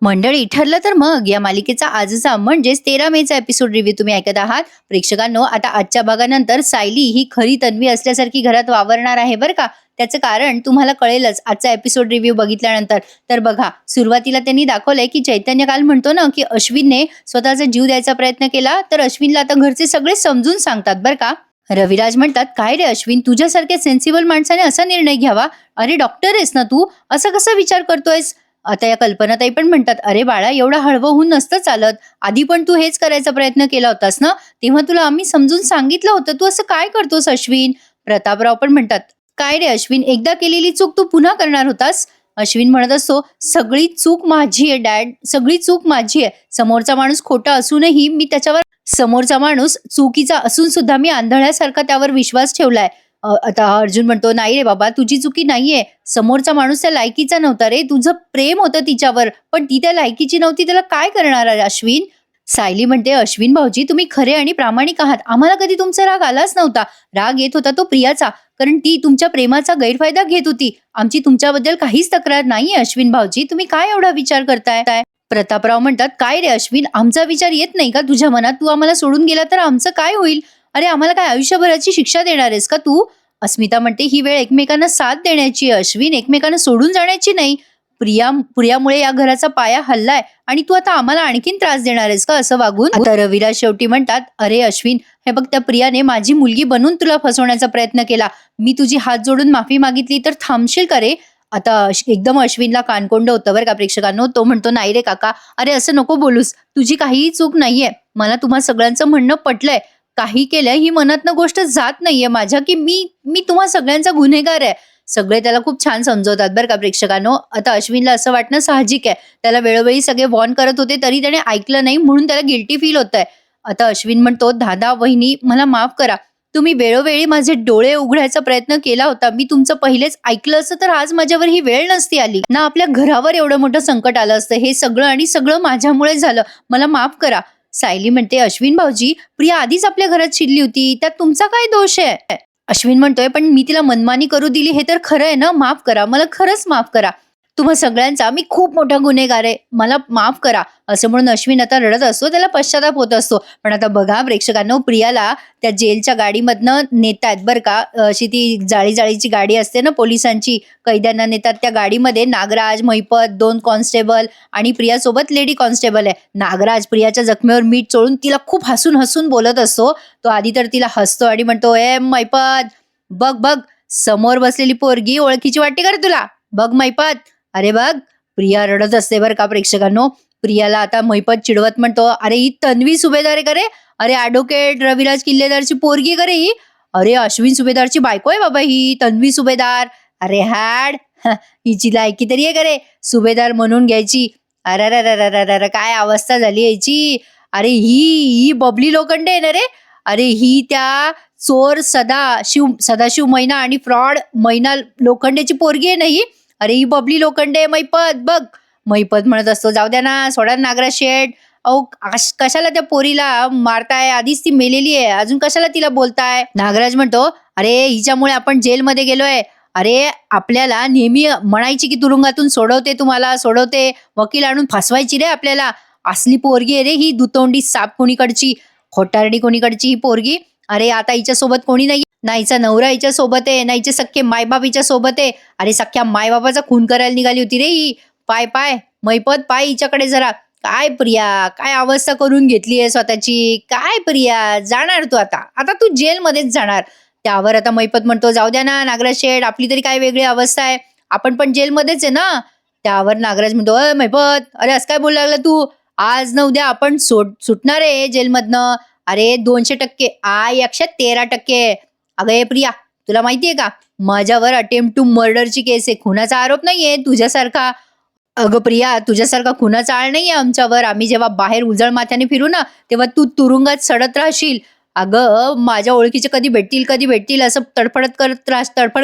मंडळी, ठरलं तर मग या मालिकेचा आजचा म्हणजेच 13 मेचा एपिसोड रिव्ह्यू तुम्ही ऐकत आहात. प्रेक्षकांनो, आता आजच्या भागानंतर सायली ही खरी तन्वी असल्यासारखी घरात वावरणार आहे बरं का. त्याचं कारण तुम्हाला कळेलच आजचा एपिसोड रिव्ह्यू बघितल्यानंतर. तर बघा, सुरुवातीला त्यांनी दाखवलंय की चैतन्य काल म्हणतो ना की अश्विनने स्वतःचा जीव द्यायचा प्रयत्न केला, तर अश्विनला आता घरचे सगळे समजून सांगतात बरं का. रविराज म्हणतात, काय रे अश्विन, तुझ्यासारख्या सेन्सिबल माणसाने असा निर्णय घ्यावा? अरे डॉक्टर आहेस ना तू, असा कसा विचार करतोयस? आता या कल्पनाताई पण म्हणतात, अरे बाळा, एवढा हळवं होऊन नसतं चालत. आधी पण तू हेच करायचा प्रयत्न केला होतास ना, तेव्हा तुला आम्ही समजून सांगितलं होतं. तू असं काय करतोस अश्विन? प्रतापराव पण म्हणतात, काय रे अश्विन, एकदा केलेली चूक तू पुन्हा करणार होतास? अश्विन म्हणत असतो, सगळी चूक माझी आहे डॅड, सगळी चूक माझी आहे. समोरचा माणूस खोटा असूनही मी त्याच्यावर समोरचा माणूस चुकीचा असून सुद्धा मी आंधळ्यासारखा त्यावर विश्वास ठेवलाय. आता अर्जुन म्हणतो, नाही रे बाबा, तुझी चुकी नाहीये. समोरचा माणूस त्या लायकीचा नव्हता रे, तुझं प्रेम होतं तिच्यावर, पण ती त्या लायकीची नव्हती. त्याला काय करणार आहे अश्विन? सायली म्हणते, अश्विन भाऊजी, तुम्ही खरे आणि प्रामाणिक आहात. आम्हाला कधी तुमचा राग आलाच नव्हता. राग येत होता तो प्रियाचा, कारण ती तुमच्या प्रेमाचा गैरफायदा घेत होती. आमची तुमच्याबद्दल काहीच तक्रार नाहीये अश्विन भाऊजी, तुम्ही काय एवढा विचार करताय? प्रतापराव म्हणतात, काय रे अश्विन, आमचा विचार येत नाही का तुझ्या मनात? तू आम्हाला सोडून गेला तर आमचं काय होईल? अरे आम्हाला काय आयुष्यभराची शिक्षा देणार आहेस का तू? अस्मिता म्हणते, ही वेळ एकमेकांना साथ देण्याची आहे अश्विन, एकमेकांना सोडून जाण्याची नाही. प्रियामुळे या घराचा पाया हल्लाय आणि तू आता आम्हाला आणखीन त्रास देणार आहेस का असं वागून? आता रविराज शेवटी म्हणतात, अरे अश्विन, हे बघ, त्या प्रियाने माझी मुलगी बनून तुला फसवण्याचा प्रयत्न केला. मी तुझी हात जोडून माफी मागितली तर थांबशील का रे? आता एकदम अश्विनला कानकोंड होतं बरं का प्रेक्षकांनो. तो म्हणतो, नाही रे काका, अरे असं नको बोलूस, तुझी काहीही चूक नाहीये. मला तुम्हा सगळ्यांचं म्हणणं पटलंय. काही केलं ही मनातनं गोष्ट जात नाहीये माझ्या, की मी मी तुम्हा सगळ्यांचा गुन्हेगार आहे. सगळे त्याला खूप छान समजवतात बरं का प्रेक्षकांनो. आता अश्विनला असं वाटणं साहजिक आहे. त्याला वेळोवेळी सगळे वॉर्न करत होते तरी त्याने ऐकलं नाही, म्हणून त्याला गिल्टी फील होत आहे. आता अश्विन म्हणतो, दादा वहिनी, मला माफ करा. तुम्ही वेळोवेळी माझे डोळे उघडायचा प्रयत्न केला होता. मी तुमचं पहिलेच ऐकलं असतं तर आज माझ्यावर ही वेळ नसती आली ना. आपल्या घरावर एवढं मोठं संकट आलं असतं. हे सगळं माझ्यामुळे झालं. मला माफ करा. सायली म्हणते, अश्विन भाऊजी, प्रिया आधीच आपल्या घरात शिरली होती, त्यात तुमचा काय दोष आहे? अश्विन म्हणतोय, पण मी तिला मनमानी करू दिली हे तर खरं आहे ना. माफ करा, मला खरंच माफ करा. तुम्हा सगळ्यांचा मी खूप मोठा गुन्हेगार आहे, मला माफ करा. असं म्हणून अश्विन आता रडत असतो, त्याला पश्चाताप होत असतो. पण आता बघा प्रेक्षकांनो, प्रियाला त्या जेलच्या गाडीमधनं नेतायत बरं का. अशी ती जाळीची गाडी असते ना पोलिसांची, कैद्यांना नेतात. त्या गाडीमध्ये नागराज, महिपत, 2 कॉन्स्टेबल आणि प्रियासोबत लेडी कॉन्स्टेबल आहे. नागराज प्रियाच्या जखमेवर मीठ चोळून तिला खूप हसून हसून बोलत असतो. तो आधी तर तिला हसतो आणि म्हणतो, ए महिपत, बघ बघ, समोर बसलेली पोरगी ओळखीची वाटते का रे तुला? बघ महिपत, अरे बघ. प्रिया रडत असते बरं का प्रेक्षकांनो. प्रियाला आता महिपत चिडवत म्हणतो, अरे ही तन्वी सुभेदार आहे का रे? अरे ॲडव्होकेट रविराज किल्लेदारची पोरगी का रे ही? अरे अश्विन सुभेदारची बायको आहे बाबा ही तन्वी सुभेदार. अरे हॅड, हिची लायकी तरी आहे का रे सुभेदार म्हणून घ्यायची? अरे काय अवस्था झाली याची. अरे ही बबली लोखंडे आहे ना रे. अरे ही त्या चोर सदाशिव मैना आणि फ्रॉड मैना लोखंडेची पोरगी आहे ना ही. अरे ही बबली लोखंडे. महिपत बघ. महिपत म्हणत असतो, जाऊ द्या ना, सोडा नागराज शेठ. अहो कशाला त्या पोरीला मारताय? आधीच ती मेलेली आहे, अजून कशाला तिला बोलताय? नागराज म्हणतो, अरे हिच्यामुळे आपण जेलमध्ये गेलोय. अरे आपल्याला नेहमी म्हणायची की तुरुंगातून सोडवते, तुम्हाला सोडवते, वकील आणून फसवायची रे आपल्याला. असली पोरगी आहे रे ही, दुतोंडी साप कोणीकडची, खोटारडी कोणीकडची ही पोरगी. अरे आता हिच्या सोबत कोणी नाही, नाहीचा नवरा हिच्या सोबत आहे, नाहीचे सख्खे मायबाप हिच्या सोबत आहे. अरे सख्या मायबापाचा खून करायला निघाली होती रे ही. पाय महिपत, पाय हिच्याकडे जरा. काय प्रिया, काय अवस्था करून घेतली आहे स्वतःची. काय प्रिया, जाणार तू आता तू जेलमध्येच जाणार. त्यावर आता महिपत म्हणतो, जाऊ द्या ना नागराज शेठ, आपली तरी काय वेगळी अवस्था आहे, आपण पण जेलमध्येच आहे ना. त्यावर नागराज म्हणतो, महिपत, अरे असं काय बोलायला लागला तू? आज न उद्या आपण सुटणार आहे जेलमधनं. अरे 200%, 113%. अगं प्रिया, तुला माहितीये का, माझ्यावर अटेम्प्ट टू मर्डरची केस आहे, खुनाचा आरोप नाहीये तुझ्यासारखा. अगं प्रिया, तुझ्यासारखा खुनाचा आळ नाहीये आमच्यावर. आम्ही जेव्हा बाहेर उजळ माथ्याने फिरू ना, तेव्हा तू तुरुंगात सडत राहशील. अगं माझ्या ओळखीचे कधी भेटतील असं तडफड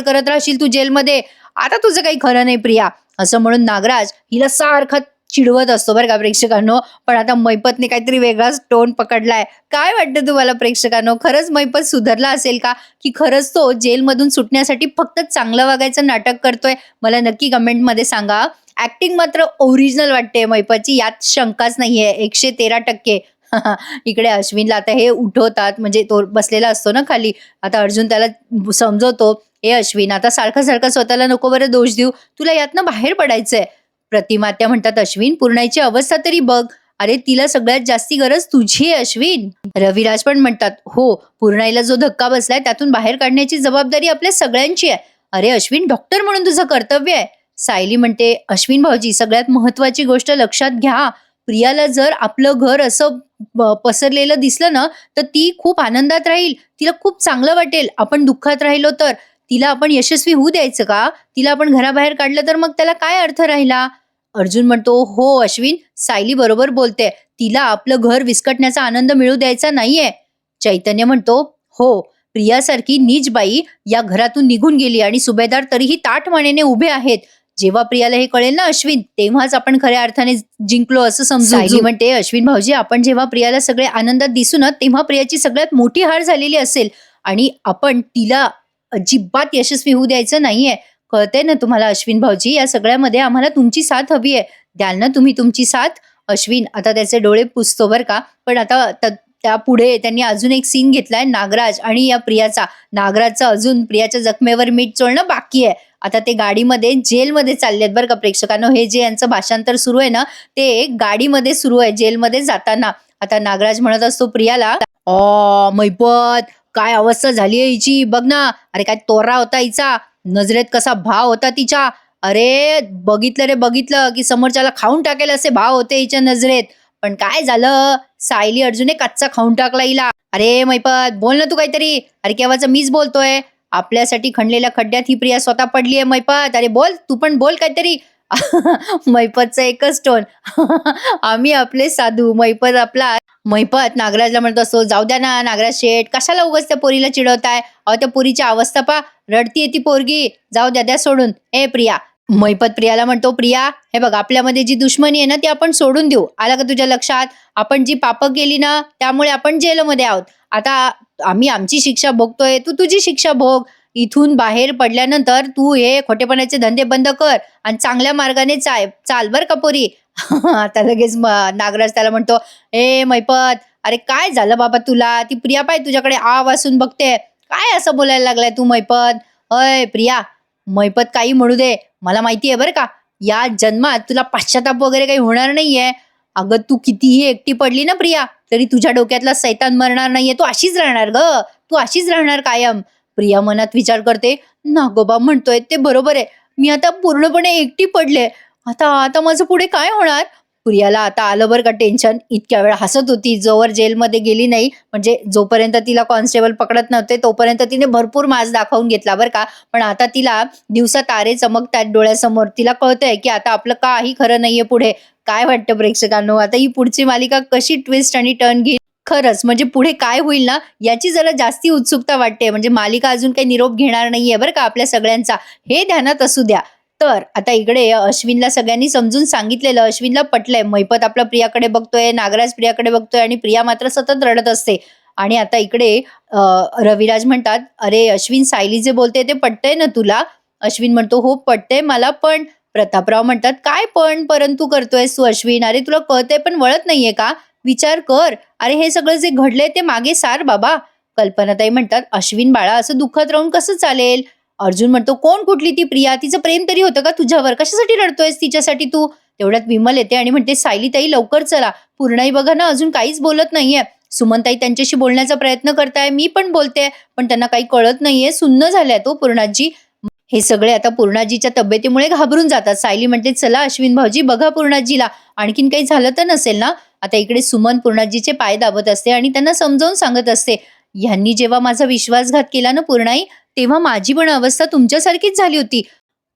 करत राहशील तू जेलमध्ये. आता तुझं काही खरं नाही प्रिया. असं म्हणून नागराज हिला सारखा चिडवत असतो बरं का प्रेक्षकांनो. पण आता महिपतने काहीतरी वेगळाच टोन पकडलाय. काय वाटतं तुम्हाला प्रेक्षकांनो, खरंच महिपत सुधारला असेल का, की खरंच तो जेलमधून सुटण्यासाठी फक्त चांगलं वागायचं नाटक करतोय? मला नक्की कमेंटमध्ये सांगा. ऍक्टिंग मात्र ओरिजिनल वाटते मैपतची, यात शंकाच नाहीये 113%. इकडे अश्विनला आता हे उठवतात, म्हणजे तो बसलेला असतो ना खाली. आता अर्जुन त्याला समजवतो, "ए अश्विन, आता सारखं-सारखं स्वतःला नको बरं दोष देऊ. तुला यातनं बाहेर पडायचंय." प्रतिमा त्या म्हणतात, "अश्विन, पूर्णाईची अवस्था तरी बघ. अरे तिला सगळ्यात जास्ती गरज तुझी आहे अश्विन." रविराज पण म्हणतात, "हो, पूर्णाईला जो धक्का बसलाय त्यातून बाहेर काढण्याची जबाबदारी आपल्या सगळ्यांची आहे. अरे अश्विन, डॉक्टर म्हणून तुझं कर्तव्य आहे." सायली म्हणते, "अश्विन भाऊजी, सगळ्यात महत्वाची गोष्ट लक्षात घ्या. प्रियाला जर आपलं घर असं पसरलेलं दिसलं ना, तर ती खूप आनंदात राहील. तिला खूप चांगलं वाटेल. आपण दुःखात राहिलो तर तिला आपण यशस्वी होऊ द्यायचं का? तिला आपण घराबाहेर काढलं तर मग त्याला काय अर्थ राहिला?" अर्जुन म्हणतो, "हो अश्विन, सायली बरोबर बोलते. तिला आपलं घर विस्कटण्याचा आनंद मिळू द्यायचा नाहीये." चैतन्य म्हणतो, "हो, प्रियासारखी नीच बाई या घरातून निघून गेली आणि सुभेदार तरीही ताठ मानेने उभे आहेत. जेव्हा प्रियाला हे कळेल ना अश्विन, तेव्हाच आपण खऱ्या अर्थाने जिंकलो असं समजू." सायली म्हणते, "अश्विन भाऊजी, आपण जेव्हा प्रियाला सगळे आनंदात दिसू ना, तेव्हा प्रियाची सगळ्यात मोठी हार झालेली असेल आणि आपण तिला अजिबात यशस्वी होऊ द्यायचं नाहीये. कळतंय ना तुम्हाला अश्विन भाऊजी, या सगळ्यामध्ये आम्हाला तुमची साथ हवी आहे. द्याल ना तुम्ही तुमची साथ?" अश्विन आता त्याचे डोळे पुसतो बरं का. पण आता त्यापुढे त्यांनी अजून एक सीन घेतलाय, नागराज आणि या प्रियाचा. नागराजचं अजून प्रियाच्या जखमेवर मीठ चोळणं बाकी आहे. आता ते गाडीमध्ये जेलमध्ये चाललेत बरं का प्रेक्षकांनो. हे जे यांचं भाषांतर सुरू आहे ना, ते गाडीमध्ये सुरू आहे जेलमध्ये जाताना. आता नागराज म्हणत असतो प्रियाला, मैपत, काय अवस्था झाली आहे हिची बघ ना. अरे काय तोरा होता हिचा, नजरेत कसा भाव होता तिच्या. अरे बघितलं रे, बघितलं की समोरच्याला खाऊन टाकेल असे भाव होते हिच्या नजरेत. पण काय झालं, सायली अर्जुने कच्चा खाऊन टाकला हिला. अरे मैपत, बोल ना तू काहीतरी. अरे केव्हाच मीच बोलतोय. आपल्यासाठी खणलेल्या खड्ड्यात ही प्रिया स्वतः पडली आहे मैपत. अरे बोल, तू पण बोल काहीतरी. मैपतचा एकच टोन. आम्ही आपले साधू. मैपत नागराजला म्हणत असतो, "जाऊ द्या ना नागराज शेठ, कशाला उगाच त्या पोरीला चिडवताय. अहो त्या पोरीची अवस्था पा, रडतीये ती पोरगी. जाऊ द्या, द्या सोडून. ए प्रिया." मैपत प्रियाला म्हणतो, "प्रिया, हे बघ, आपल्यामध्ये जी दुश्मनी आहे ना ती आपण सोडून देऊ. आलं का तुझ्या लक्षात? आपण जी पापं केली ना त्यामुळे आपण जेलमध्ये आहोत. आता आम्ही आमची शिक्षा भोगतोय, तू तुझी शिक्षा भोग. इथून बाहेर पडल्यानंतर तू हे खोटेपणाचे धंदे बंद कर आणि चांगल्या मार्गाने चाल बर का पोरी." आता लगेच नागराज त्याला म्हणतो, "ए मैपत, अरे काय झालं बाबा तुला? ती प्रिया पाय तुझ्याकडे आ वासून बघते. काय असं बोलायला लागलाय तू मैपत? अय प्रिया, मैपत काही म्हणू दे, मला माहिती आहे बरं का, या जन्मात तुला पश्चाताप वगैरे काही होणार नाहीये. अगं तू कितीही एकटी पडली ना प्रिया, तरी तुझ्या डोक्यातला सैतान मरणार नाहीये. तू अशीच राहणार ग, तू अशीच राहणार कायम." प्रिया मनात विचार करते, नागोबा म्हणतोय ते बरोबर आहे. मी आता पूर्णपणे एकटी पडले. आता आता माझं पुढे काय होणार? प्रियाला आता आलं बरं का टेन्शन. इतक्या वेळ हसत होती जोवर जेलमध्ये गेली नाही, म्हणजे जोपर्यंत तिला कॉन्स्टेबल पकडत नव्हते तोपर्यंत तिने भरपूर माज दाखवून घेतला बरं का. पण आता तिला दिवसा तारे चमकतात डोळ्यासमोर. तिला कळतंय की आता आपलं काही खरं नाहीये पुढे. काय वाटतं प्रेक्षकांनो, आता ही पुढची मालिका कशी ट्विस्ट आणि टर्न घेईल? खरंच म्हणजे पुढे काय होईल ना याची जरा जास्ती उत्सुकता वाटते. म्हणजे मालिका अजून काही निरोप घेणार नाहीये बरं का आपल्या सगळ्यांचा, हे ध्यानात असू द्या. तर आता इकडे अश्विनला सगळ्यांनी समजून सांगितलेलं, अश्विनला पटलंय. मैपत आपला प्रियाकडे बघतोय, नागराज प्रियाकडे बघतोय आणि प्रिया मात्र सतत रडत असते. आणि आता इकडे रविराज म्हणतात, "अरे अश्विन, सायली जे बोलते ते पटतंय ना तुला?" अश्विन म्हणतो, "हो पटतंय मला पण." प्रतापराव म्हणतात, "काय पण परंतु करतोयस तू अश्विन? अरे तुला कळतंय पण वळत नाहीये का? विचार कर. अरे हे सगळं जे घडलंय ते मागे सार बाबा." कल्पनाताई म्हणतात, "अश्विन बाळा, असं दुःखात राहून कसं चालेल?" अर्जुन म्हणतो, "कोण कुठली ती प्रिया? तिचं प्रेम तरी होतं का तुझ्यावर? कशासाठी रडतोयस तिच्यासाठी तू?" तेवढ्यात विमल येते आणि म्हणते, "सायलीताई लवकर चला. पूर्णाई बघा ना अजून काहीच बोलत नाहीये. सुमनताई त्यांच्याशी बोलण्याचा प्रयत्न करताय, मी पण बोलते, पण त्यांना काही कळत नाहीये. सुन्न झाल्यात तो पूर्णाजी." हे सगळे आता पूर्णाजीच्या तब्येतीमुळे घाबरून जातात. सायली म्हणते, "चला अश्विन भाऊजी, बघा पूर्णाजीला, आणखीन काही झालं तर नसेल ना." आता इकडे सुमन पूर्णाजीचे पाय दाबत असते आणि त्यांना समजावून सांगत असते, "ह्यांनी जेव्हा माझा विश्वासघात केला ना पूर्णाई, तेव्हा माझी पण अवस्था तुमच्यासारखीच झाली होती.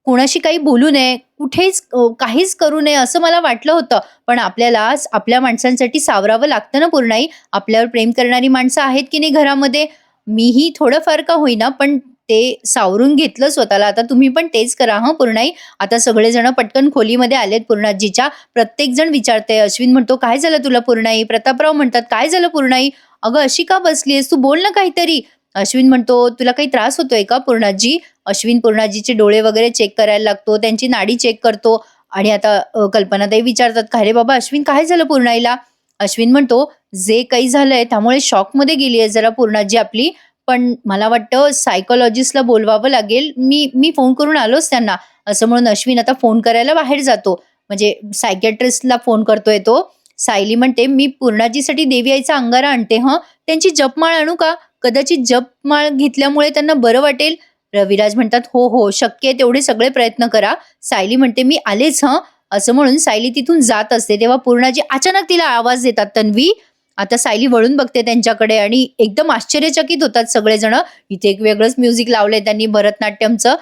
कोणाशी काही बोलू नये, कुठेच काहीच करू नये असं मला वाटलं होतं. पण आपल्याला आपल्या माणसांसाठी सावरावं लागतं ना पूर्णाई. आपल्यावर प्रेम करणारी माणसं आहेत की नाही घरामध्ये. मीही थोडंफार का होईना पण ते सावरून घेतलं स्वतःला. आता तुम्ही पण तेच करा हं पूर्णाई." आता सगळेजण पटकन खोलीमध्ये आलेत पूर्णाजीच्या. प्रत्येक जण विचारते. अश्विन म्हणतो, "काय झालं तुला पूर्णाई?" प्रतापराव म्हणतात, "काय झालं पूर्णाई? अगं अशी का बसलीयस? तू बोल ना काहीतरी." अश्विन म्हणतो, "तुला काही त्रास होतोय का पूर्णाजी?" अश्विन पूर्णाजीचे डोळे वगैरे चेक करायला लागतो, त्यांची नाडी चेक करतो. आणि आता कल्पनाताई विचारतात, "काय रे बाबा अश्विन, काय झालं पूर्णाईला?" अश्विन म्हणतो, "जे काही झालंय त्यामुळे शॉकमध्ये गेली आहे जरा पूर्णाजी आपली. पण मला वाटतं सायकॉलॉजिस्टला बोलवावं लागेल. मी मी फोन करून आलोच त्यांना." असं म्हणून अश्विन आता फोन करायला बाहेर जातो. म्हणजे सायकियाट्रिस्टला फोन करतोय तो. सायली म्हणते, "मी पूर्णाजीसाठी देवी आईचा अंगारा आणते हं. त्यांची जपमाळ आणू का? कदाचित जपमाळ घेतल्यामुळे त्यांना बरं वाटेल." रविराज म्हणतात, "हो, हो, शक्य आहे तेवढे सगळे प्रयत्न करा." सायली म्हणते, "मी आलेच हं." असं म्हणून सायली तिथून जात असते. तेव्हा पूर्णाजी अचानक तिला आवाज देतात, "तन्वी." आता सायली वळून बघते त्यांच्याकडे आणि एकदम आश्चर्यचकित होतात सगळेजण. इथे एक वेगळंच म्युझिक लावलंय त्यांनी भरतनाट्यमचं.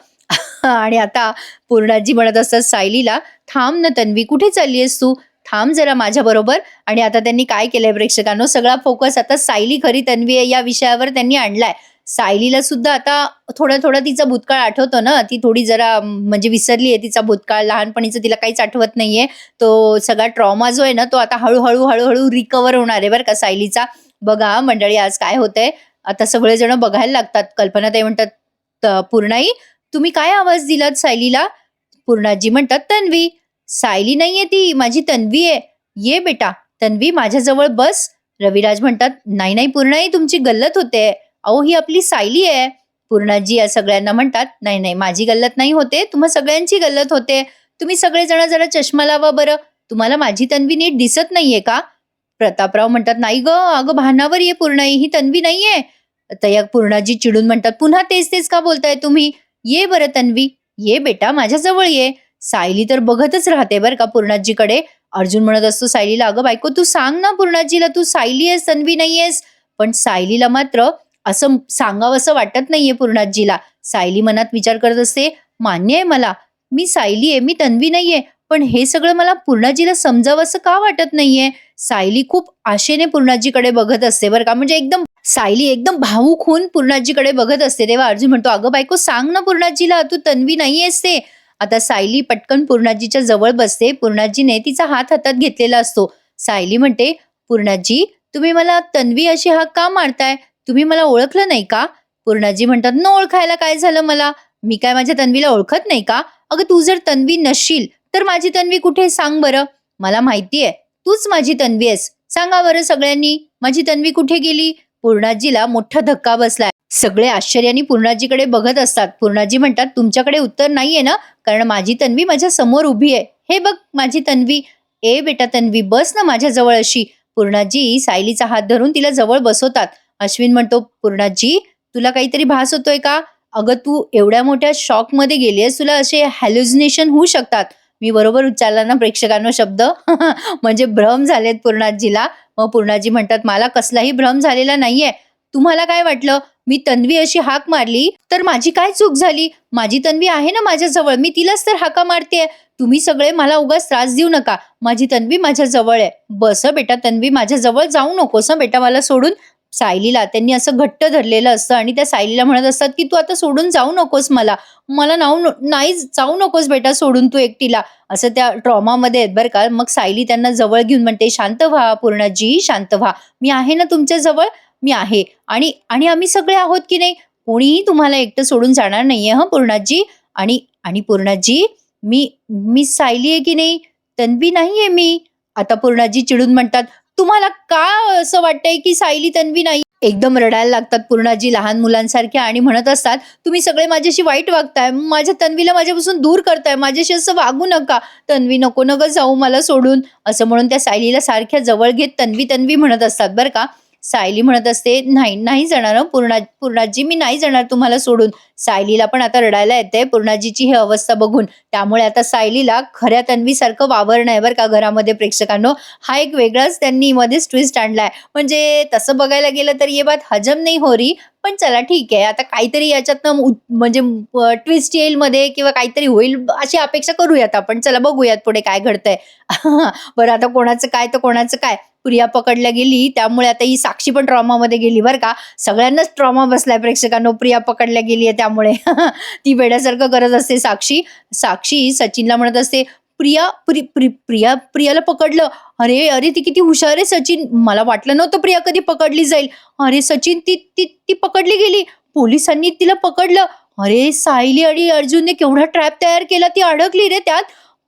आणि आता पूर्णाजी म्हणत असतात सायलीला, "थांब ना तन्वी, कुठे चालली तू? थांब जरा माझ्याबरोबर." आणि आता त्यांनी काय केलंय प्रेक्षकांनो, सगळा फोकस आता सायली खरी तन्वी आहे या विषयावर त्यांनी आणलाय. सायलीला सुद्धा आता थोडा-थोडा तिचा भूतकाळ आठवतो ना, ती थोडी जरा म्हणजे विसरली आहे तिचा भूतकाळ, लहानपणीचं तिला काहीच आठवत नाहीये. तो सगळा ट्रॉमा जो आहे ना, तो आता हळू-हळू रिकव्हर होणार आहे बरं का सायलीचा. बघा मंडळी आज काय होतंय, आता सगळेजण बघायला लागतात. कल्पनाताई म्हणतात, "पूर्णाई, तुम्ही काय आवाज दिलात सायलीला?" पूर्णाजी म्हणतात, "तन्वी." "सायली नाहीये ती, माझी तन्वी आहे. ये बेटा, तन्वी माझ्याजवळ बस." रविराज म्हणतात, "नाही, नाही पूर्णाई, तुमची गल्लत होते. अहो ही आपली सायली आहे." पूर्णाजी या सगळ्यांना म्हणतात, "नाही, नाही माझी गल्लत नाही होते, तुम्हा सगळ्यांची गल्लत होते. तुम्ही सगळेजण जरा चष्मा लावा बरं. तुम्हाला माझी तन्वी नीट दिसत नाहीये का?" प्रतापराव म्हणतात, "नाही गं, अगं भानावर ये पूर्णाई, ही तन्वी नाहीये." तर या पूर्णाजी चिडून म्हणतात, "पुन्हा तेच-तेच का बोलताय तुम्ही? ये बरं तन्वी, ये बेटा माझ्याजवळ ये." सायली तर बघतच राहते बरं का पूर्णाजीकडे. अर्जुन म्हणत असतो सायलीला, "अगं बायको तू सांग ना पूर्णाजीला, तू सायली आहेस, तन्वी नाहीयेस." पण सायलीला मात्र असं सांगावसं वाटत नाहीये पूर्णाजीला. सायली मनात विचार करत असते, "मान्य आहे मला, मी सायली आहे, मी तन्वी नाहीये. पण हे सगळं मला पूर्णाजीला समजावसं का वाटत नाहीये?" सायली खूप आशेने पूर्णाजीकडे बघत असते बरं का. म्हणजे एकदम सायली एकदम भावूक होऊन पूर्णाजीकडे बघत असते. तेव्हा अर्जुन म्हणतो, "अगं बायको सांग ना पूर्णाजीला, तू तन्वी नाहीयेस ते." आता सायली पटकन पूर्णाजीच्या जवळ बसते. पूर्णाजीने तिचा हात हातात घेतलेला असतो. सायली म्हणते, "पूर्णाजी, तुम्ही मला तन्वी अशी हाक का मारताय? तुम्ही मला ओळखलं नाही का?" पूर्णाजी म्हणतात, "न ओळखायला काय झालं मला? मी काय माझ्या तन्वीला ओळखत नाही का? अगं तू जर तन्वी नसशील, तर माझी तन्वी कुठे आहे सांग बरं? मला माहिती तूच माझी तन्वी आहेस. सांगा बरं सगळ्यांनी, माझी तन्वी कुठे गेली?" पूर्णाजीला मोठा धक्का बसलाय. सगळे आश्चर्याने पूर्णाजीकडे बघत असतात. पूर्णाजी म्हणतात, "तुमच्याकडे उत्तर नाहीये ना? कारण माझी तन्वी माझ्या समोर उभी आहे. हे बघ माझी तन्वी. ए बेटा तन्वी, बस ना माझ्याजवळ अशी." पूर्णाजी सायलीचा हात धरून तिला जवळ बसवतात. अश्विन म्हणतो, "पूर्णाजी, तुला काहीतरी भास होतोय का? अगं तू एवढ्या मोठ्या शॉकमध्ये गेलीयस, तुला असे हॅल्युसिनेशन होऊ शकतात." मी बरोबर उच्चारला ना प्रेक्षकांनो शब्द? म्हणजे भ्रम झालेत पूर्णाजीला. मग पूर्णाजी म्हणतात, "मला कसलाही भ्रम झालेला नाहीये. तुम्हाला काय वाटलं? मी तन्वी अशी हाक मारली, तर माझी काय चूक झाली? माझी तन्वी आहे ना माझ्याजवळ. मी तिलाच तर हाका मारतेय. तुम्ही सगळे मला उगाच त्रास देऊ नका. माझी तन्वी माझ्याजवळ आहे. बस हं बेटा तन्वी, माझ्याजवळ जाऊ नकोस हं बेटा मला सोडून." सायलीला त्यांनी असं घट्ट धरलेलं असतं आणि त्या सायलीला म्हणत असतात, की "तू आता सोडून जाऊ नकोस मला. मला नाही जाऊ नकोस बेटा सोडून तू एकटीला." असं त्या ट्रॉमामध्ये आहेत बरं का. मग सायली त्यांना जवळ घेऊन म्हणते, "शांत व्हा पूर्णाजी, शांत व्हा. मी आहे ना तुमच्या जवळ. मी आहे आणि आणि आम्ही सगळे आहोत की नाही. कोणीही तुम्हाला एकटं सोडून जाणार नाहीये हं पूर्णाजी. आणि आणि पूर्णाजी, मी मी सायली आहे की नाही, तन्वी नाहीये मी." आता पूर्णाजी चिडून म्हणतात, "तुम्हाला का असं वाटतंय की सायली तन्वी नाही?" एकदम रडायला लागतात पूर्णाजी लहान मुलांसारख्या आणि म्हणत असतात, "तुम्ही सगळे माझ्याशी वाईट वागताय. माझ्या तन्वीला माझ्यापासून दूर करताय. माझ्याशी असं वागू नका. तन्वी नको ना जाऊ मला सोडून." असं म्हणून त्या सायलीला सारख्या जवळ घेत तन्वी, तन्वी म्हणत असतात बरं का. सायली म्हणत असते, "नाही, नाही जाणार हं पूर्णाजी, मी नाही जाणार तुम्हाला सोडून." सायलीला पण आता रडायला येतंय पूर्णाजीची ही अवस्था बघून. त्यामुळे आता सायलीला खऱ्या तन्वीसारखं वावरणं आहे बरं का घरामध्ये प्रेक्षकांनो. हा एक वेगळाच त्यांनी मध्येच ट्विस्ट आणलाय. म्हणजे तसं बघायला गेलं तर ये बात हजम नहीं हो रही. पण चला ठीक आहे. आता काहीतरी याच्यातनं म्हणजे ट्विस्ट येईल मध्ये किंवा काहीतरी होईल अशी अपेक्षा करूयात आपण. चला बघूयात पुढे काय घडतंय. बरं आता कोणाचं काय तर कोणाचं काय. प्रिया पकडल्या गेली त्यामुळे आता ही साक्षी पण ट्रॉमामध्ये गेली बरं का. सगळ्यांनाच ट्रॉमा बसलाय प्रेक्षकांनो प्रिया पकडल्या गेली आहे त्यामुळे. ती वेड्यासारखं करत असते साक्षी. साक्षी सचिनला म्हणत असते, प्रियाला पकडलं. अरे, अरे ती किती हुशार आहे सचिन. मला वाटलं नव्हतं प्रिया कधी पकडली जाईल. अरे सचिन, ती ती ती पकडली गेली. पोलिसांनी तिला पकडलं. अरे सायली आणि अर्जुनने केवढा ट्रॅप तयार केला, ती अडकली रे त्यात.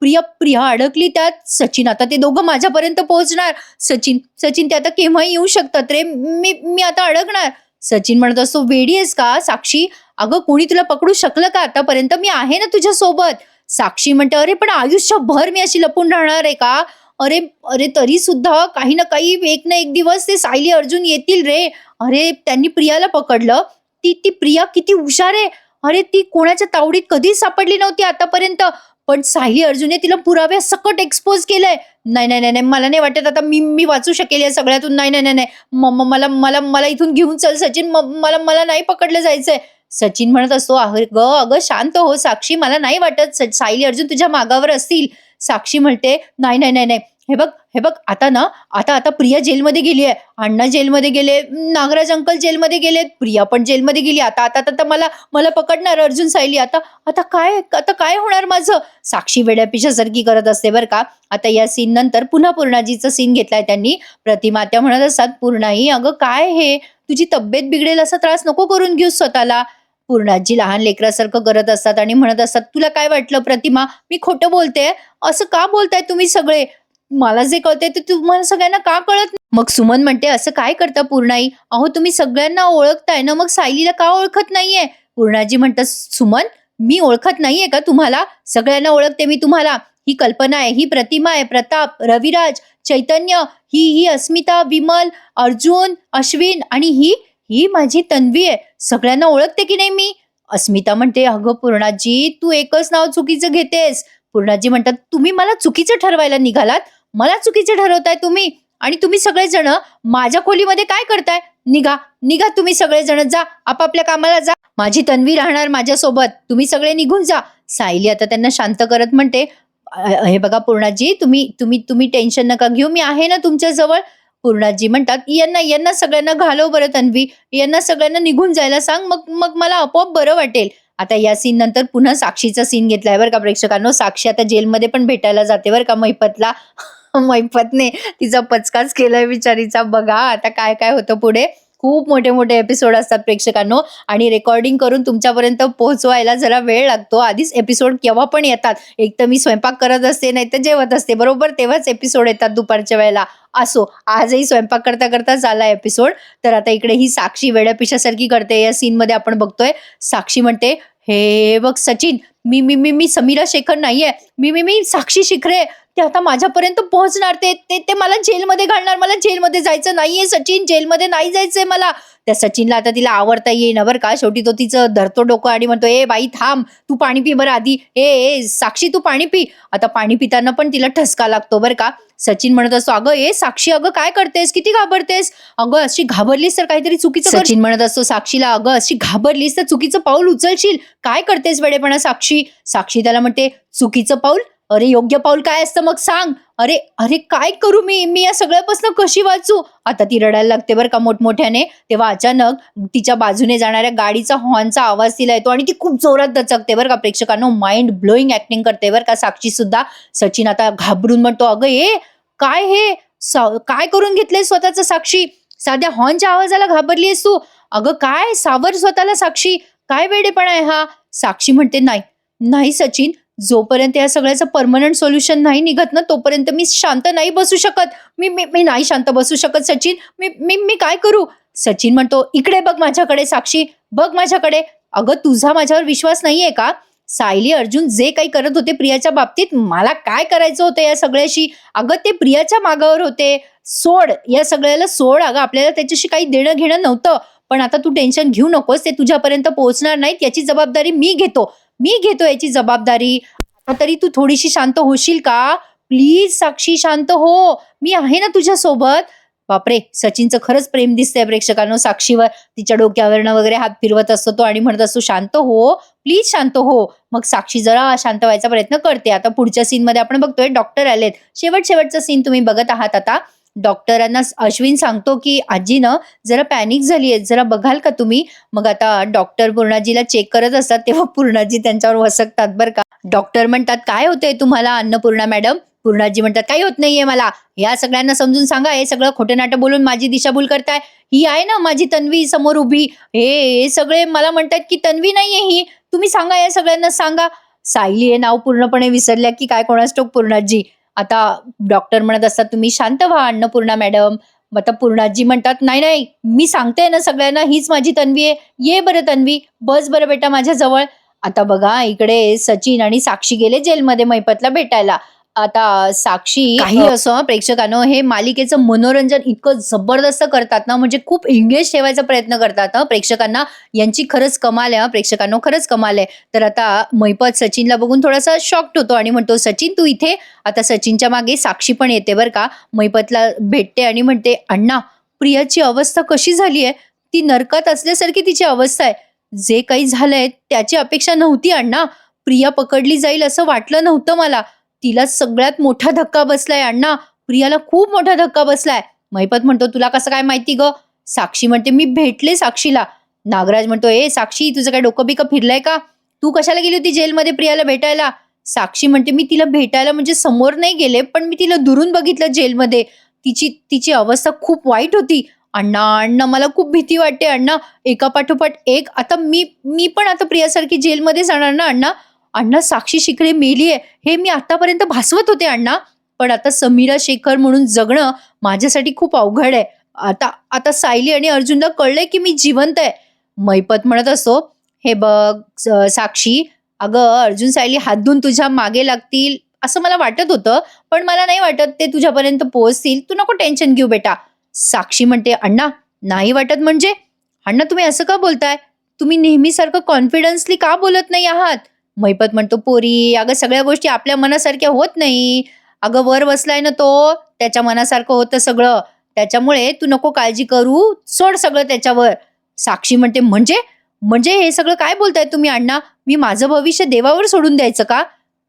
प्रिया प्रिया अडकली त्यात. सचिन आता ते दोघं माझ्यापर्यंत पोहोचणार. सचिन सचिन ते आता केव्हाही येऊ शकतात रे. मी मी आता अडकणार. सचिन म्हणत असतो, वेडी आहेस का साक्षी? अगं कोणी तुला पकडू शकलं का आतापर्यंत? मी आहे ना तुझ्या सोबत. साक्षी म्हणते, अरे पण आयुष्यभर मी अशी लपून राहणार आहे का? अरे अरे तरी सुद्धा काही ना काही एक ना एक दिवस ते सायली अर्जुन येतील रे. अरे त्यांनी प्रियाला पकडलं. ती ती प्रिया किती हुशार आहे. अरे ती कोणाच्या तावडीत कधीच सापडली नव्हती आतापर्यंत. पण सायली अर्जुनने तिला पुराव्या सकट एक्सपोज केलंय. नाही नाही नाही नाही, मला नाही वाटत आता मी मी वाचू शकेल या सगळ्यातून. नाही नाही नाही नाही, मला मला मला इथून घेऊन चल सचिन. मला मला नाही पकडलं जायचंय. सचिन म्हणत असतो, अगं अगं शांत हो साक्षी, मला नाही वाटत सायली अर्जुन तुझ्या मागावर असतील. साक्षी म्हणते, नाही नाही नाही नाही, हे बघ हे बघ, आता ना आता आता प्रिया जेलमध्ये गेली आहे. अण्णा जेलमध्ये गेले, नागराज अंकल जेलमध्ये गेलेत, प्रिया पण जेलमध्ये गेली. आता आता आता मला मला पकडणार अर्जुन सायली. आता आता काय होणार माझं? साक्षी वेड्या पिशासारखी करत असते बरं का. आता या सीन नंतर पुन्हा पूर्णाजीचा सीन घेतलाय त्यांनी. प्रतिमा त्या म्हणत असतात, पूर्णाई अगं काय हे, तुझी तब्येत बिघडेल असा त्रास नको करून घेऊ स्वतःला. पूर्णाजी लहान लेकरासारखं करत असतात आणि म्हणत असतात, तुला काय वाटलं प्रतिमा, मी खोटं बोलते? असं का बोलताय तुम्ही सगळे? मला जे कळते ते तुम्हाला सगळ्यांना का कळत नाही? मग सुमन म्हणते, असं काय करता पूर्णाई? अहो तुम्ही सगळ्यांना ओळखताय ना, मग सायलीला का ओळखत नाहीये? पूर्णाजी म्हणतात, सुमन मी ओळखत नाहीये का तुम्हाला? सगळ्यांना ओळखते मी तुम्हाला. ही कल्पना आहे, ही प्रतिमा आहे, प्रताप, रविराज, चैतन्य, ही अस्मिता, विमल, अर्जुन, अश्विन आणि ही माझी तन्वी आहे. सगळ्यांना ओळखते की नाही मी? अस्मिता म्हणते, अगं पूर्णाजी तू एकच नाव चुकीचं घेतेस. पूर्णाजी म्हणतात, तुम्ही मला चुकीचं ठरवायला निघालात. मला चुकीचं ठरवताय तुम्ही. आणि तुम्ही सगळेजण माझ्या खोलीमध्ये काय करताय? निघा निघा, तुम्ही सगळेजण जा, आपापल्या कामाला जा. माझी तन्वी राहणार माझ्यासोबत, तुम्ही सगळे निघून जा. सायली आता त्यांना शांत करत म्हणते, हे बघा पूर्णाजी, तुम्ही तुम्ही तुम्ही टेन्शन नका घेऊ, मी आहे ना तुमच्या जवळ. पूर्णाजी म्हणतात, यांना यांना सगळ्यांना घालव बरं तन्वी, यांना सगळ्यांना निघून जायला सांग, मग मग मला आपोआप बरं वाटेल. आता या सीन नंतर पुन्हा साक्षीचा सीन घेतलाय बरं का प्रेक्षकांनो. साक्षी आता जेलमध्ये पण भेटायला जाते बरं का महिपतला. महिपतने तिचा पचकाच केलाय बिचारीचा. बघा आता काय काय होतं पुढे. खूप मोठे मोठे एपिसोड असतात प्रेक्षकांनो, आणि रेकॉर्डिंग करून तुमच्यापर्यंत पोहोचवायला जरा वेळ लागतो. आधीच एपिसोड केव्हा पण येतात. एक तर मी स्वयंपाक करत असते, नाही तर जेवत असते, बरोबर तेव्हाच एपिसोड येतात दुपारच्या वेळेला. असो, आजही स्वयंपाक करता करता झाला एपिसोड. तर आता इकडे ही साक्षी वेड्यापिशासारखी करते. या सीन मध्ये आपण बघतोय साक्षी म्हणते, हे बघ सचिन, मी मी मी मी समीरा शेखर नाहीये, मी मी मी साक्षी शिखरे. ते आता माझ्यापर्यंत पोहोचणार, ते ते ते मला जेलमध्ये घालणार. मला जेलमध्ये जायचं नाहीये सचिन, जेलमध्ये नाही जायचंय मला. त्या सचिनला आता तिला आवडता येईना बरं का. शेवटी तो तिचं धरतो डोकं आणि म्हणतो, ए बाई थांब, तू पाणी पी बरं आधी. ए साक्षी तू पाणी पी. आता पाणी पिताना पण तिला ठसका लागतो बरं का. सचिन म्हणत असतो, अगं ए साक्षी, अगं काय करतेस, किती घाबरतेस? अगं अशी घाबरलीस तर काहीतरी चुकीचं. सचिन म्हणत असतो साक्षीला, अगं अशी घाबरलीस तर चुकीचं पाऊल उचलशील. काय करतेस वेडेपणा साक्षी? साक्षी त्याला म्हणते, चुकीचं पाऊल? अरे योग्य पाऊल काय असतं मग सांग. अरे अरे काय करू मी या सगळ्यापासून कशी वाचू? आता ती रडायला लागते बरं का मोठमोठ्याने. तेव्हा अचानक तिच्या बाजूने जाणाऱ्या गाडीचा हॉर्नचा आवाज तिला येतो आणि ती खूप जोरात दचकते बरं का प्रेक्षकांनो. माइंड ब्लोईंग ऍक्टिंग करते बरं का साक्षी सुद्धा. सचिन आता घाबरून म्हणतो, अगं ए काय हे काय करून घेतलंय स्वतःच साक्षी? साध्या हॉर्नच्या आवाजाला घाबरलीयस तू? अगं काय, सावर स्वतःला साक्षी, काय वेडेपणा आहे हा? साक्षी म्हणते, नाही नाही सचिन, जोपर्यंत या सगळ्याचं परमनंट सोल्युशन नाही निघत ना, तोपर्यंत मी शांत नाही बसू शकत. मी मी मी नाही शांत बसू शकत सचिन. मी मी मी काय करू? सचिन म्हणतो, इकडे बघ माझ्याकडे साक्षी, बघ माझ्याकडे. अगं तुझा माझ्यावर विश्वास नाहीये का? सायली अर्जुन जे काही करत होते प्रियाच्या बाबतीत, मला काय करायचं होतं या सगळ्याशी? अगं ते प्रियाच्या मागावर होते. सोड या सगळ्याला, सोड. अगं आपल्याला त्याच्याशी काही देणं घेणं नव्हतं. पण आता तू टेन्शन घेऊ नकोस, ते तुझ्यापर्यंत पोहोचणार नाहीत याची जबाबदारी मी घेतो याची जबाबदारी. आता तरी तू थोडीशी शांत होशील का? प्लीज साक्षी शांत हो, मी आहे ना तुझ्या सोबत. बापरे, सचिनचं खरंच प्रेम दिसतंय प्रेक्षकांनो साक्षीवर. तिच्या डोक्यावरनं वगैरे हात फिरवत असतो तो आणि म्हणत असतो, शांत हो प्लीज, शांत हो. मग साक्षी जरा शांत व्हायचा प्रयत्न करते. आता पुढच्या सीन मध्ये आपण बघतोय डॉक्टर आलेत. शेवटचा सीन तुम्ही बघत आहात. आता डॉक्टरांना अश्विन सांगतो की आजीनं जरा पॅनिक झाली आहे, जरा बघाल का तुम्ही? मग आता डॉक्टर पूर्णाजीला चेक करत असतात तेव्हा पूर्णाजी त्यांच्यावर वसकतात बरं का. डॉक्टर म्हणतात, काय होतंय तुम्हाला अन्नपूर्णा मॅडम? पूर्णाजी म्हणतात, काही होत नाहीये मला. या सगळ्यांना समजून सांगा, हे सगळं खोटे नाटक बोलून माझी दिशाभूल करताय. ही आहे ना माझी तन्वी समोर उभी, हे सगळे मला म्हणतात की तन्वी नाहीये ही. तुम्ही सांगा, या सगळ्यांना सांगा. सायली हे नाव पूर्णपणे विसरल्या की काय कोणास ठाऊक पूर्णाजी. आता डॉक्टर म्हणत असतात, "तुम्ही शांत व्हा अन्नपूर्णा मॅडम." मग आता पूर्णाजी म्हणतात, "नाही, नाही, मी सांगते ना सगळ्यांना हीच माझी तन्वी आहे. ये बरं तन्वी, बस बरं बेटा माझ्या जवळ." आता बघा इकडे सचिन आणि साक्षी गेले जेलमध्ये मैपतला भेटायला. आता साक्षी काही असो प्रेक्षकांनो, हे मालिकेचं मनोरंजन इतकं जबरदस्त करतात ना, म्हणजे खूप एंगेज ठेवायचा प्रयत्न करतात प्रेक्षकांना. यांची खरंच कमाल आहे प्रेक्षकांनो, खरंच कमाल आहे. तर आता मैपत सचिनला बघून थोडासा शॉक्ड होतो आणि म्हणतो, "सचिन तू इथे?" आता सचिनच्या मागे साक्षी पण येते बरं का. मैपतला भेटते आणि म्हणते, "अण्णा, प्रियाची अवस्था कशी झाली आहे? ती नरकात असल्यासारखी तिची अवस्था आहे. जे काही झालंय त्याची अपेक्षा नव्हती अण्णा. प्रिया पकडली जाईल असं वाटलं नव्हतं मला. तिला सगळ्यात मोठा धक्का बसलाय अण्णा. प्रियाला खूप मोठा धक्का बसलाय." महिपत म्हणतो, "तुला कसं काय माहिती ग?" साक्षी म्हणते, "मी भेटले साक्षीला." नागराज म्हणतो, "ए साक्षी, तुझं काय डोकं बिकं फिरलंय का? तू कशाला गेली होती जेलमध्ये प्रियाला भेटायला?" साक्षी म्हणते, "मी तिला भेटायला म्हणजे समोर नाही गेले, पण मी तिला दुरून बघितलं जेलमध्ये. तिची तिची अवस्था खूप वाईट होती. अण्णा, अण्णा मला खूप भीती वाटते अण्णा. एकापाठोपाठ एक आता मी मी पण आता प्रियासारखी जेलमध्ये जाणार ना अण्णा. अण्णा, साक्षी शिकरे मेली आहे हे मी आतापर्यंत भासवत होते अण्णा. पण आता समीरा शेखर म्हणून जगणं माझ्यासाठी खूप अवघड आहे. आता आता सायली आणि अर्जुनला कळलंय की मी जिवंत आहे." मैपत म्हणत असतो, "हे बघ साक्षी, अगं अर्जुन सायली हात धुवून तुझ्या मागे लागतील असं मला वाटत होतं, पण मला नाही वाटत ते तुझ्यापर्यंत पोहोचतील. तू नको टेन्शन घेऊ बेटा." साक्षी म्हणते, "अण्णा, नाही वाटत म्हणजे? अण्णा तुम्ही असं का बोलताय? तुम्ही नेहमीसारखं कॉन्फिडन्सली का बोलत नाही आहात?" मैपत म्हणतो, "पोरी, अगं सगळ्या गोष्टी आपल्या मनासारख्या होत नाही. अगं वर बसलाय ना तो, त्याच्या मनासारखं होतं सगळं. त्याच्यामुळे तू नको काळजी करू, सोड सगळं त्याच्यावर." साक्षी म्हणते, "म्हणजे? म्हणजे हे सगळं काय बोलताय तुम्ही अण्णा? मी माझं भविष्य देवावर सोडून द्यायचं का?"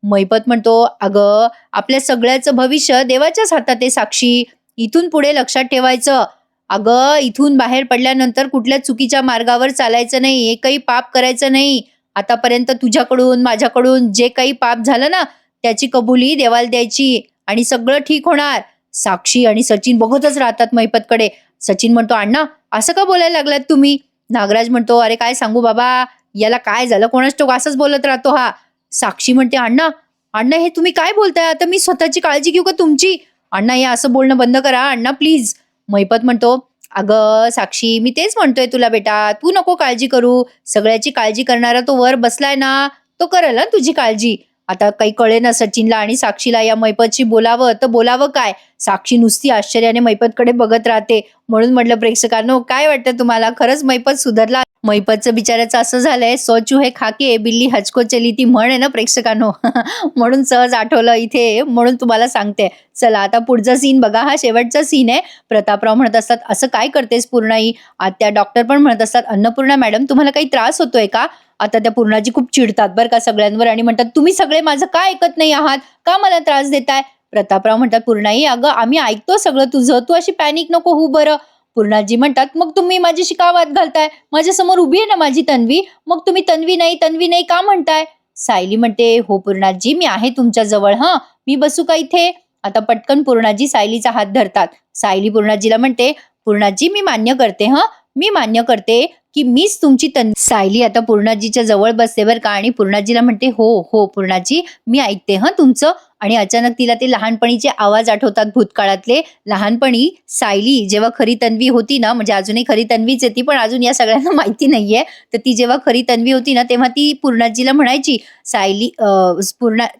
मैपत म्हणतो, "अगं, आपल्या सगळ्याचं भविष्य देवाच्याच हातात आहे साक्षी. इथून पुढे लक्षात ठेवायचं. अगं, इथून बाहेर पडल्यानंतर कुठल्या चुकीच्या मार्गावर चालायचं नाही, एकही पाप करायचं नाही. आतापर्यंत तुझ्याकडून, माझ्याकडून जे काही पाप झालं ना, त्याची कबुली देवाला द्यायची आणि सगळं ठीक होणार." साक्षी आणि सचिन बघतच राहतात महिपतकडे. सचिन म्हणतो, "अण्णा, असं का बोलायला लागलात तुम्ही?" नागराज म्हणतो, "अरे काय सांगू बाबा, याला काय झालं कोणास ठाऊक, असंच बोलत राहतो हा." साक्षी म्हणते, "अण्णा, अण्णा हे तुम्ही काय बोलताय? आता मी स्वतःची काळजी घेऊ का तुमची? अण्णा हे असं बोलणं बंद करा अण्णा प्लीज." महिपत म्हणतो, "अगं साक्षी, मी तेच म्हणतोय तुला बेटा, तू नको काळजी करू. सगळ्याची काळजी करणारा तो वर बसलाय ना, तो करेल ना तुझी काळजी." आता काही कळेना सचिनला आणि साक्षीला या मैपतशी बोलावं तर बोलावं काय. साक्षी नुसती आश्चर्याने मैपतकडे बघत राहते. म्हणून म्हटलं प्रेक्षकांनो, काय वाटतं तुम्हाला, खरंच मैपत सुधारला? मैपतचं बिचाराचं असं झालंय, "सौ चूहे खाके बिल्ली हजको चली" ती म्हण आहे ना प्रेक्षकांनो. म्हणून सहज आठवलं इथे, म्हणून तुम्हाला सांगते. चला आता पुढचा सीन बघा, हा शेवटचा सीन आहे. प्रतापराव म्हणत असतात, "असं काय करतेस पूर्णाई?" त्या डॉक्टर पण म्हणत असतात, "अन्नपूर्णा मॅडम, तुम्हाला काही त्रास होतोय का?" आता त्या पूर्णाजी खूप चिडतात बरं का सगळ्यांवर आणि म्हणतात, "तुम्ही सगळे माझं का ऐकत नाही आहात? का मला त्रास देताय?" प्रतापराव म्हणतात, "पूर्णाई, अगं आम्ही ऐकतो सगळं तुझं, तू अशी पॅनिक नको होऊ बरं." पूर्णाजी म्हणतात, "मग तुम्ही माझ्याशी का वाद घालताय? माझ्यासमोर उभी आहे ना माझी तन्वी, मग तुम्ही तन्वी नाही तन्वी नाही का म्हणताय?" सायली म्हणते, "हो पूर्णाजी, मी आहे तुमच्या जवळ, हं, मी बसू का इथे?" आता पटकन पूर्णाजी सायलीचा हात धरतात. सायली पूर्णाजीला म्हणते, "पूर्णाजी, मी मान्य करते, हं, मी मान्य करते की मीच तुमची सायली आता पूर्णाजीच्या जवळ बसते बरं का आणि पूर्णाजीला म्हणते, "हो हो पूर्णाजी, मी ऐकते हं तुमचं." आणि अचानक तिला ते लहानपणीचे आवाज आठवतात भूतकाळातले. लहानपणी सायली जेव्हा खरी तन्वी होती ना, म्हणजे अजूनही खरी तन्वीच आहे ती, पण अजून या सगळ्यांना माहिती नाहीये. तर ती जेव्हा खरी तन्वी होती ना, तेव्हा ती पूर्णाजीला म्हणायची, "सायली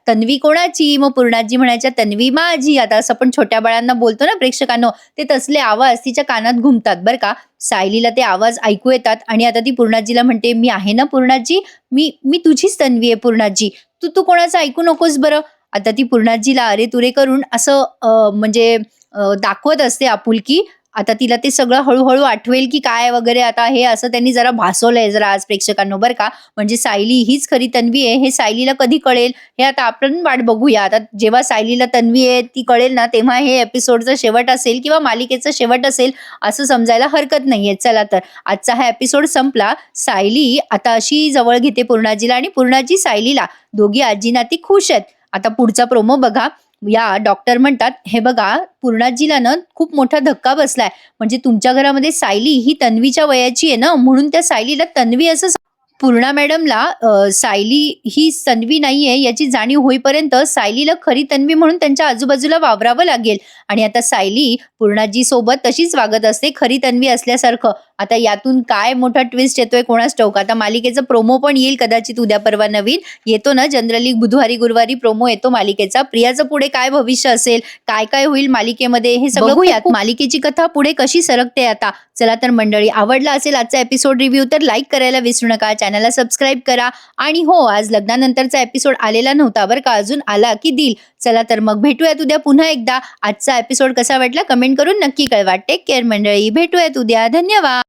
तन्वी कोणाची?" मग पूर्णाजी म्हणायच्या, "तन्वी माझी." आता असं आपण छोट्या बाळांना बोलतो ना प्रेक्षकांनो, ते तसले आवाज तिच्या कानात घुमतात बरं का. सायलीला ते आवाज ऐकू येतात आणि आता ती पूर्णाजीला म्हणते, "मी आहे ना पूर्णाजी, मी मी तुझीच तन्वी आहे पूर्णाजी. तू तू कोणाचं ऐकू नकोस बरं." आता ती पूर्णाजीला अरे-तुरे करून असं म्हणजे दाखवत असते आपुलकी. आता तिला ते सगळं हळू आठवेल की काय वगैरे. आता हे असं त्यांनी जरा भासवलंय जरा आज प्रेक्षकांनो बरं का. म्हणजे सायली हीच खरी तन्वी आहे हे सायलीला कधी कळेल, हे आता आपण वाट बघूया. आता जेव्हा सायलीला तन्वी आहे ती कळेल ना, तेव्हा हे एपिसोडचा शेवट असेल किंवा मालिकेचा शेवट असेल असं समजायला हरकत नाहीये. चला तर आजचा हा एपिसोड संपला. सायली आता अशी जवळ घेते पूर्णाजीला आणि पूर्णाजी सायलीला, दोघी आजी-नाती खुश आहेत. आता पुढचा प्रोमो बघा. या डॉक्टर म्हणतात, "हे बघा, पूर्णाजीला ना खूप मोठा धक्का बसलाय. म्हणजे तुमच्या घरामध्ये सायली ही तन्वीच्या वयाची आहे ना, म्हणून त्या सायलीला तन्वी असं पूर्णा मॅडमला सायली ही तन्वी नाहीये याची जाणीव होईपर्यंत सायलीला खरी तन्वी म्हणून त्यांच्या आजूबाजूला वावरावं लागेल. आणि आता सायली पूर्णाजी सोबत तशीच वागत असते खरी तन्वी असल्यासारखं. आता यातून काय मोठा ट्विस्ट येतोय कोणास ठाऊक. आता मालिकेचा प्रोमो पण येईल कदाचित उद्या परवा नवीन येतो ना, जनरली बुधवारी गुरुवारी प्रोमो येतो मालिकेचा. प्रियाचं पुढे काय भविष्य असेल, काय काय होईल मालिकेमध्ये हे सगळं बघूयात. मालिकेची कथा पुढे कशी सरकते आता. चला तर मंडळी, आवडला असेल आजचा एपिसोड रिव्ह्यू तर लाईक करायला विसरू नका, चॅनलला सबस्क्राईब करा. आणि हो, आज लग्नानंतरचा एपिसोड आलेला नव्हता बरं का, अजून आला की देईल. चला तर मग भेटूयात उद्या पुन्हा एकदा. आजचा एपिसोड कसा वाटला कमेंट करून नक्की कळवा. टेक केअर मंडळी, भेटूयात उद्या. धन्यवाद.